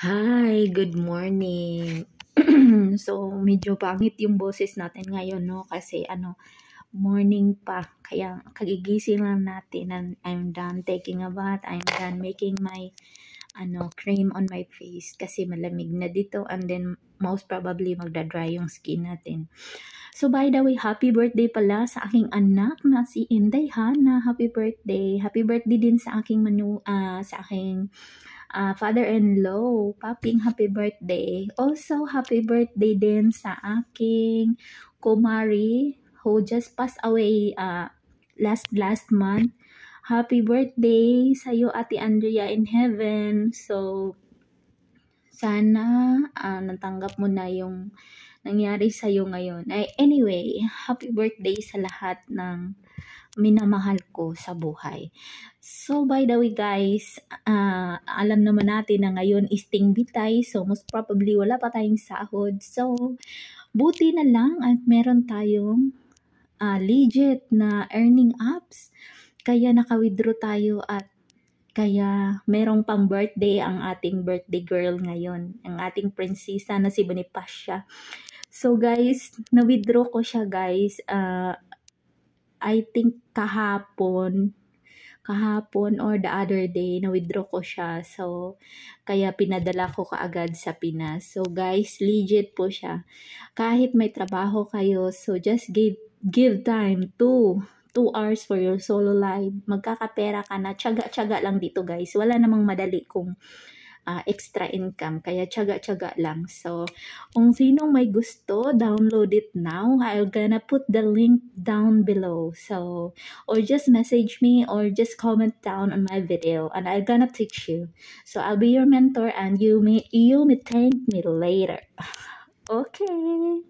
Hi, good morning. So, medyo pangit yung boses natin ngayon, no? Kasi, morning pa. Kaya, kagigising lang natin and I'm done taking a bath. I'm done making my, cream on my face kasi malamig na dito and then most probably magda-dry yung skin natin. So, by the way, happy birthday pala sa aking anak na si Inday Hana. Happy birthday. Happy birthday din sa aking father-in-law, Paping happy birthday. Also, happy birthday din sa aking kumari who just passed away last month. Happy birthday sa iyo, Ate Andrea in heaven. So, sana natanggap mo na yung nangyari sa iyo ngayon. Anyway, happy birthday sa lahat ng minamahal ko sa buhay. So, by the way guys, alam naman natin na ngayon is tingbitay. So, most probably wala pa tayong sahod. So, buti na lang at meron tayong legit na earning apps. Kaya naka-withdraw tayo at kaya merong pang birthday ang ating birthday girl ngayon. Ang ating prinsesa na si Bonifacia. So guys, na-withdraw ko siya guys. I think kahapon or the other day, na-withdraw ko siya. So, kaya pinadala ko kaagad sa Pinas. So, guys, legit po siya. Kahit may trabaho kayo, so just give time 2 hours for your solo life. Magkakapera ka na. Tiyaga-tiyaga lang dito, guys. Wala namang madali kung extra income. Kaya tiyaga-tiyaga lang. So, kung sinong may gusto, download it now. I'm gonna put the link down below. So, or just message me or just comment down on my video and I'm gonna teach you. So, I'll be your mentor and you may thank me later. Okay.